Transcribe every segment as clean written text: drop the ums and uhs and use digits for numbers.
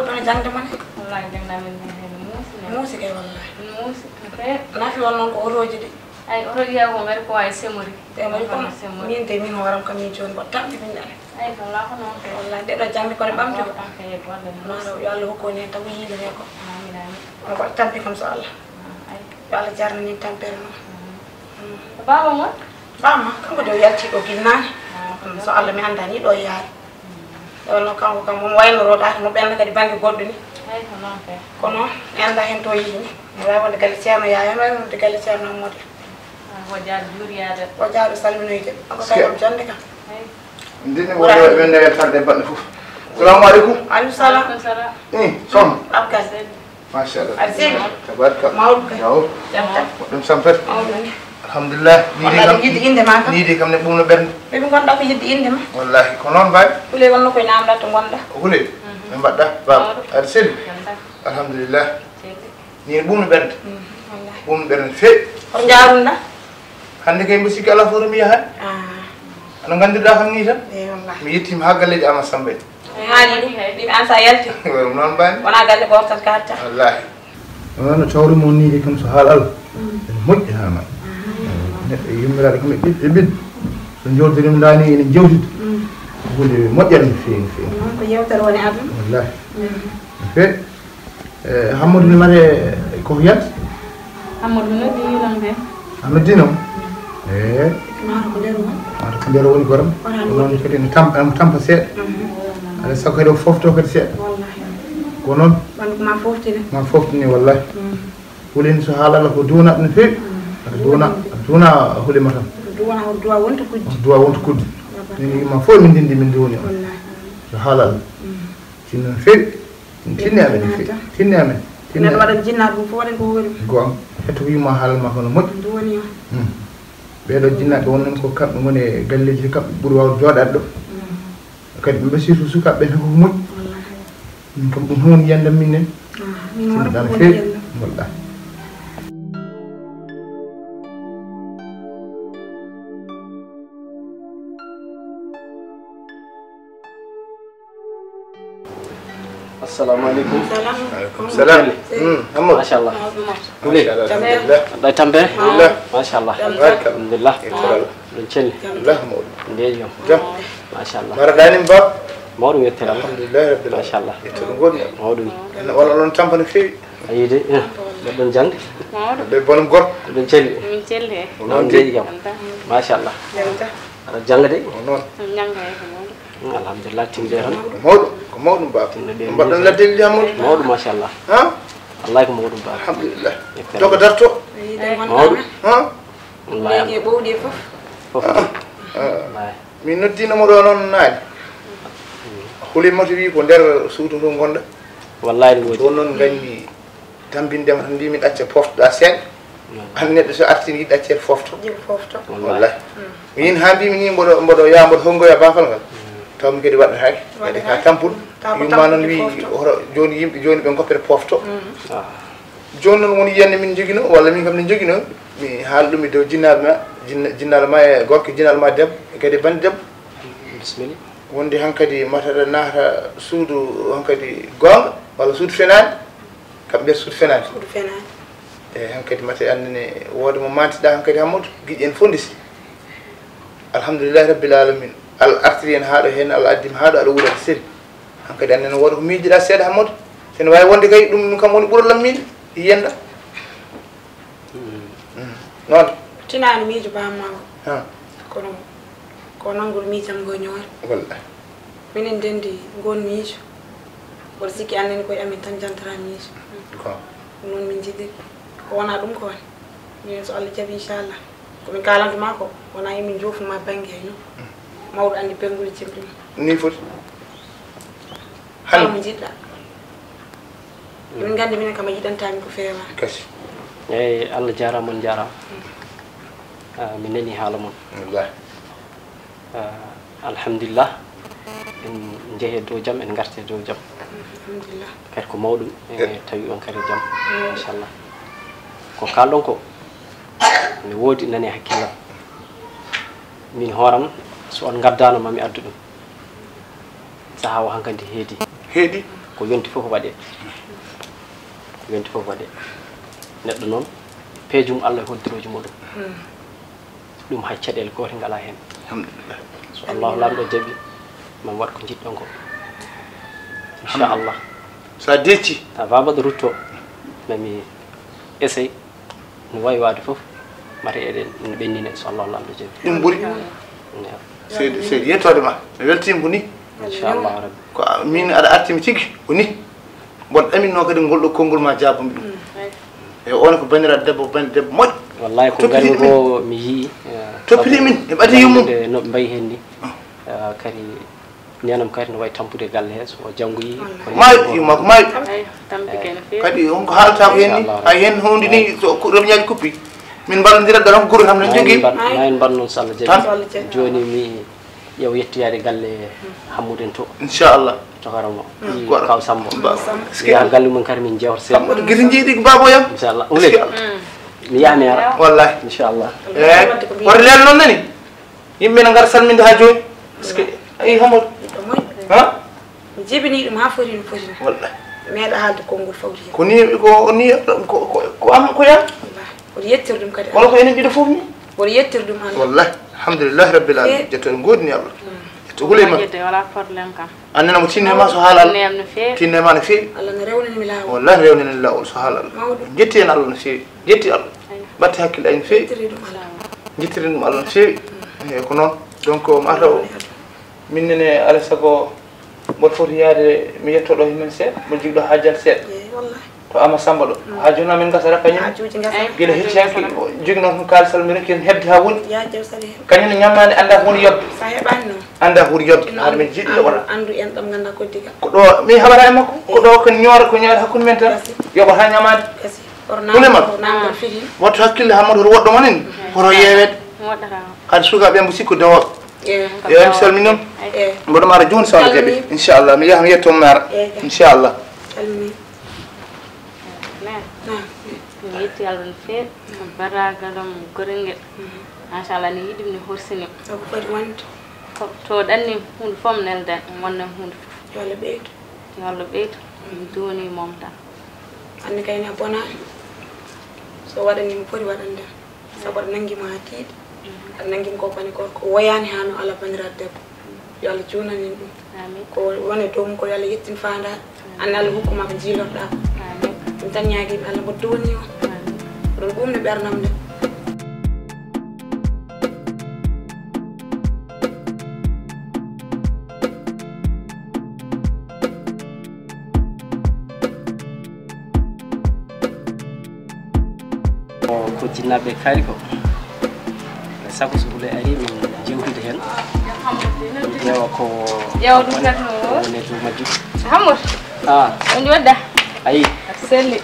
أنا جانت من والله جانا من موسى كي والله موسى كيف أنا في والله أوروج دي أي أوروج يا هو غير كواي سموري تمري كم مين تمين هو رام كمي جون بتأم في من أي والله كنا والله ده جانت كوري بام جو ما يا الله كوني توي ده ياكو أنا بتأم في كم سؤال يا الله جارنا نيتام بيرنا بابا ما Bama, kan ko do yalti do ginnaani so Allah mi andani do yaari wonno kanko kam mo wayno roda no ben kadi bangi goddo ni ay ko non fe kono enda hen to yini mi way wonde gal ceerno yaaya way wonde gal ceerno modi ko jaar juriyade ko jaaru salminoyde ko kay jonde kam ay ndini wodo ben ne tarde badde fu assalamu alaykum alaykum salam som abgal masha Allah azim tabaraka mawdu yaw jam dum sampet mawdu alhamdulillah yidde inde ma kam ni de kam ne bumno bernde be gonda ko yidde inde ma wallahi ko non bay kule wonno koy namda to gonda kule be badda bab ar sel alhamdulillah ni bumno bernde wallahi bumno bernde fe ko jaarunda hande kay musiki ala fo mi yaha ano gandirda kam ni tan wallahi mi yettim ha galleji ama sambe haali di an sa yalti non bay wana galle ko tan karta wallahi non tawri mo ni de kam so halal moƴƴi ha ma neɗɗo yummiraɗo kam e ɓiɗ so joldirim dani ene jewtita hunde moƴƴere no fewi no fewi non ko yewtere woni aduna wallahi no fewi Hammadou ne mare koko yalti Hammadou no diilam he Hammadou maro ko nder woni maro ko nder woni goram non kadi ne tampa seeɗa aɗa sago kadi o fofto kadi seeɗa wallahi ko noon bandu ma foftini wallahi hulini so haalala ko duwana no fewi duwana hulima tan duwa wonto kuddi duwa wonto kuddi ni ma fo min dindi min duwoni on wallahi so halal tinno fewi tinni amen fewi tinni amen neɗɗo waɗa jinnaɗo ɗum fof waɗen ko wori gon hetto wima halal ma kono moƴƴi duwoni o ɓeɗo jinnaɓe wonnen ko kamɓe goni e galleji kamɓe ɓuuri wawde jooɗade ɗo kadi ɓe mbasirtu sukaɓe tan koko moƴƴi min kam ɗum hon yiyandam min nen tinniɗan fewi wallahi السلام عليكم. وعليكم السلام. محمد. ما شاء الله. ولي. الله يتمبر. ما شاء الله. الحمد لله. نشل. الله مول. نديجو. جم. ما شاء الله. مرداني باب. مورو يتلا. الحمد لله رب العالمين. ما شاء الله. يتلقون. مورو. أنا والله لون تامبني في. أيدي. بدن جند. مورو. ببونم غور. بدن شل. من شل he نون ديجو. ما شاء الله. أنا جند دي. نون. ñanga he الحمد لله تيجي هون. مول. مول باب. بدن لا تيجي مول. مورو ما شاء الله. ها؟ الله يكون مورو باب. الحمد لله. توك درتو. مورو. ها؟ الله legi ɓowɗi fof فوف. min noddinamo ɗo noon naani hulimata wi ko nder suudu to gonɗa والله الودي. ɗon noon gañmi tambindema tan mbimi ɗacca poftoɗa seeɗa an neɗɗo so artini yiɗi ɗaccede fofto jigo fofto wallahi min ha mbimi ni mboɗo yaha mboɗo hongoya bafal ngal tawmi kadi waɗatake kadi ha tampuɗo yumma noon wi hoto joni yimɓe joni ɓe goppere pofto joni noon woni yiyande min joguino walla min kam ne joguino mi haala ɗum e dow jinnaɓe ma jinnaɗo ma e gorko jinnaɗo ma debbo kadi bande debbo بسم الله. wonde hankadi mataɗa naata suudu hankadi gonga walla suudu fenani kamɓe mbiyata suudu fenani ɓuuri fenani eyyi hankadi mate andene wooda mo mantiɗa hankadi Hammadou guiƴi en fondisi alhamdulillahi rabbil alamin Allah artiri en haɗo hen Allah addima haɗo aɗa wuurata séri hankadi andene wooda ko miijiɗa seeɗa Hammadou sene wawi wonde kay ɗum kam woni ɓuuralam miide yiyenda noon tinani miijo bammago ha kono ko nangol miijam ngo ñoore wallahi minen dendi gon miijo woto sikki annene koye amin tan jantara miijo ko noon min jiɗiri ko wona ɗum ko woni minen so Allah jaaɓi inchallah komin kalantuma ko wona emin jofuma banggue he no mawɗo andi pengude cemɗima ni foti kala mo jiɗɗa emin gandi minen kam a yiɗantami ko feewa kasi eyi Allah jarama on jarama mi nani haala moon wallahi alhamdulillah en jeehe dow jaam en garte dow jaam alhamdulillah kadi ko mawɗum e tawi on kadi jaam inchallah ko kalɗon ko mi woodi nani hakkillam min hooram so on gaddano mami addu ɗum saaha o hankadi heedi heeɗi ko ko yonti fof waɗe ko yonti fof waɗe neɗɗo noon peejum Allah e hoddiroji muɗum ɗum hay caɗele goote ngala heen alhamdulillah so allahu lamɗo jaɓi man waɗ ko jiɗɗon ko inchallah sa decci ta babaɗo rutto mami essaye no wawi wade fof mata eɗen no ɓennine so allahu lamɗo jaɓi ɗum ɓuuri seydi yettode ma mi weltima ko ni inchallah rabbi ko min aɗa artimi tigui ko ni mboɗo ɗaminno kadi ngol ɗo konngol ma jabumi ɗum e on ko bandiraɗo debbo bande debbo moƴƴo wallahi ko gari ko mi yii toppiti min e ɓadi yummum no ɓe mbayi hen ni kadi nenam kadi no wawi tampude galle he so janggoyi maayo yumma ko maayo tampike no feewi kadi on ko haalata ko hen ni hay hen hunde ni so reñaji kuppi min ballodira ɗon guru ham ne jogui ma en mbannon so Allah jaɓi joni mi ƴew yettoyade galle Hammoude en to inchallah tokaramo kaw Sambo ya galle mum kadi min jewta seeɗa Sambo guiti jiiɗi babo yam inchallah ule mi yahmi ara wallahi inchallah eyi woto leel noon nani yimɓe ne gara salminde ha joni par ce que ayi Hammoude ha mi jibini ɗum ha foti no foti wallahi meeɗa haalde konngol fawri ko ni ko ni ko am ko yam woto yettir ɗum kadi wala ko enen ɗiɗo fof ni woto yettir ɗum Allah wallahi alhamdulillahi rabbil alamin jetto en godini Allah jetto hulema wala probléme kam annena mo tinnema so haala Allah nem no feewi tinnema no feewi Allah no rewnanimi laawol wallahi rewnenen lawol so haala Allah jetti en Allah no feewi jetti Allah batte hakkille ay no feewi yettiri ɗum Allah jettiren ɗum Allah no feewi eyi ko noon donc mata o minnene alaa sago mboɗo foti yaade mi yettoɗo himen seeɗa mbo jigɗo haajal seeɗa eyi wallahi to Ama Samba ɗo ha joni amin gasata kañum hajuji gasa guila hetti hanki jogui noon ko kaalisal mi rokki hebde ha woni ya jaw sari he kañum ne ñammade anda ko woni yobde sa heɓani noon anda ko woni yobde haade min jiɗɗo yoɓata andu en ɗam ganda koddi ka ko ɗo mi haɓata e makko ko ɗo ko ñoora ko ñoora hakkude men tan yoɓata ñamade kasi Hunema. namdal fiti wattu hakkille Hammadou hoto woɗɗo manen hoto yeewede woɗɗata kadi sukaɓe mbo sikku dewoɓe eyi eyi mi salminima eyi mboɗo mara joni so Allah jaaɓi inchallah mi yaha mi yettomo mi ara inchallah calmini mi yetti Allah no feewi baragadam gorengel machallah ni yiɗimi ni horsini sabu foti wonde to ɗanni hunde fof mi neldan wonnam hunde fof yo Allah ɓeydu yo Allah ɓeydu mi doni mom tan anni kayni a bonani so waɗani mi foti waɗande sabu aɗa nanguima ha tiiɗi aɗa nanguima ko bani gorko woyani ha no Allah bandiraɗo debbo yo Allah junanin ɗum amin ko woni dow mum ko yo Allah yettin fandare anne Allah hokkuma ko jiilotoɗa ko amin ɗum tan ñaguiɓe Allah mbo downi o oɗon ɓumni ɓernam nde ko jinnaɓe kaali ko sago so huule ari min jewtide hen ƴeewa ko ƴeewa ɗum kadi no woni dow majjum Hammoude on joɗɗa ayi selli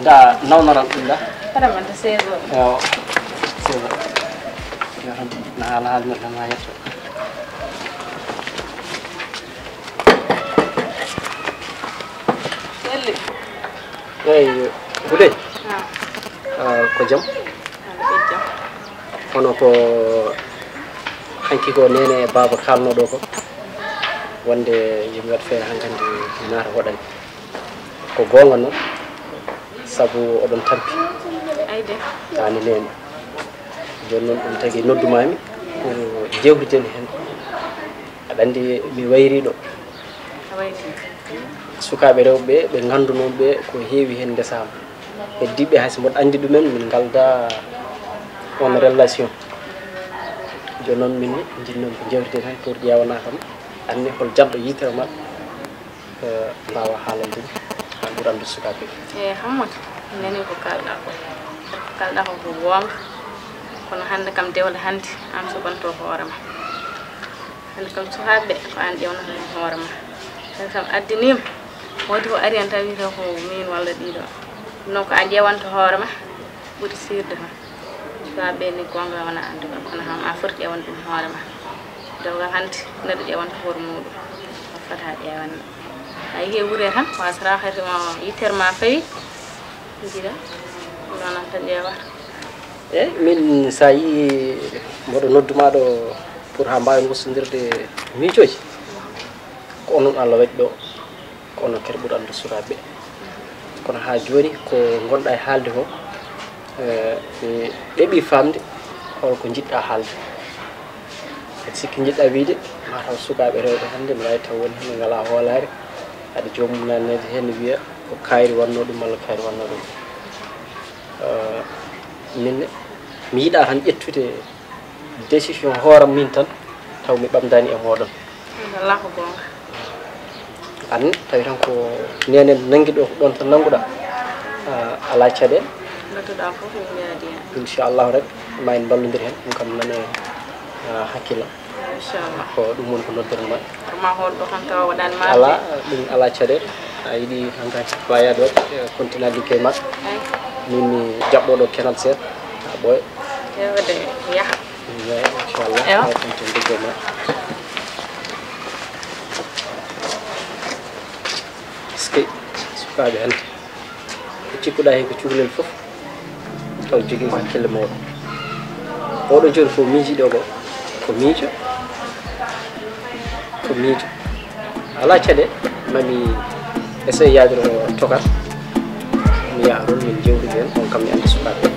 nda nawnoran ɗum ɗa kada manta sego ewo sego yo tan no haala haali neɗɗo ma yetto selli eyyi Houleye ko jaam jam hono ko hanki ko nene e baba kalno ɗo ko wonde yimɓe waɗa feere hankandi mi naata hoɗani ko gonga noon saabu oɗon tampi ayde tani nene joni noon ɗum tagui noddumami pour jewtiden hen aɗa andi mi wayriɗo awayti sukaɓe rewɓe ɓe gandunoɓe ko heewi hen ndesama heddiɓe hayso mboɗo andi ɗumen min galda on relation joni noon min jinnomi ko jewtiden hen pour ƴewana kam anni hol jamɗo yitere mabɓe mbawa haalande ha ɓuura andude sukaɓe e Hammoude nani ko kalɗa ko ko gonga kono hande kam dewle hande an sobanto hoorema hande kam sukaɓe ko an ƴewnata hoorema hande kam addinima wodi ko ari en tawi wiyata ko min walla ɗiɗo non ko an ƴewanto hoorema ɓuuri sirde ma sukaɓe ni gonga wona andi kon kono kam a foti ƴewande ɗum hoorema dewgal hande neɗɗo ƴewanta hoore muɗum o fota ƴewanno a yeehi wuure tan wasata hayso yitere ma fawi jiiɗa noon tan ƴewata eyyi min sa yi mboɗo nodduma ɗo pour ha mbawi gossodirde miijoji ko onon Allah waɗi ɗo ko onon kadi ɓuri andu sukaɓe kono ha joni ko gonɗa e haalde ko mi ɗeɓi famde holko jiɗɗa haalde kadi sikki jiɗɗa wiide mataw sukaɓe rewɓe hannde mi wawi taw woni hen ɓe ngala hoolare haɗa jomum nanede hen wiya ko kayri wanno ɗum walla kayri wanno ɗum minne mi yiɗa tan ƴettude décision hooram min tan taw mi ɓamdani e moɗon Allah ko gonga an tawi tan ko nenen nangi ɗo ko ɗon tan nanguɗa ala caɗele latuɗa fof mi yaadi hen inchallahu rek ma en ballodir hen ɗum kam nane hakkilla inchallah ko ɗum woni ko noddiranma ma holɗo tan tawa waɗani ma ala ɗum ala caɗele a yiɗi hanka wayade waɗ continue liggey ma min mi jaɓɓoɗo kenal seeɗa ha ɓooya yewde yaha inchallah continue liggey ma ski sukaɓe hande ko cikkuɗa hen ko cukalel foof taw jogui hakkille mawɗo oɗo joni ko miijiɗo ko miijo ala caɗe mami essaye yaadiro tokat mi yaha toon min jewtude hen on kam mi andi sukaɓe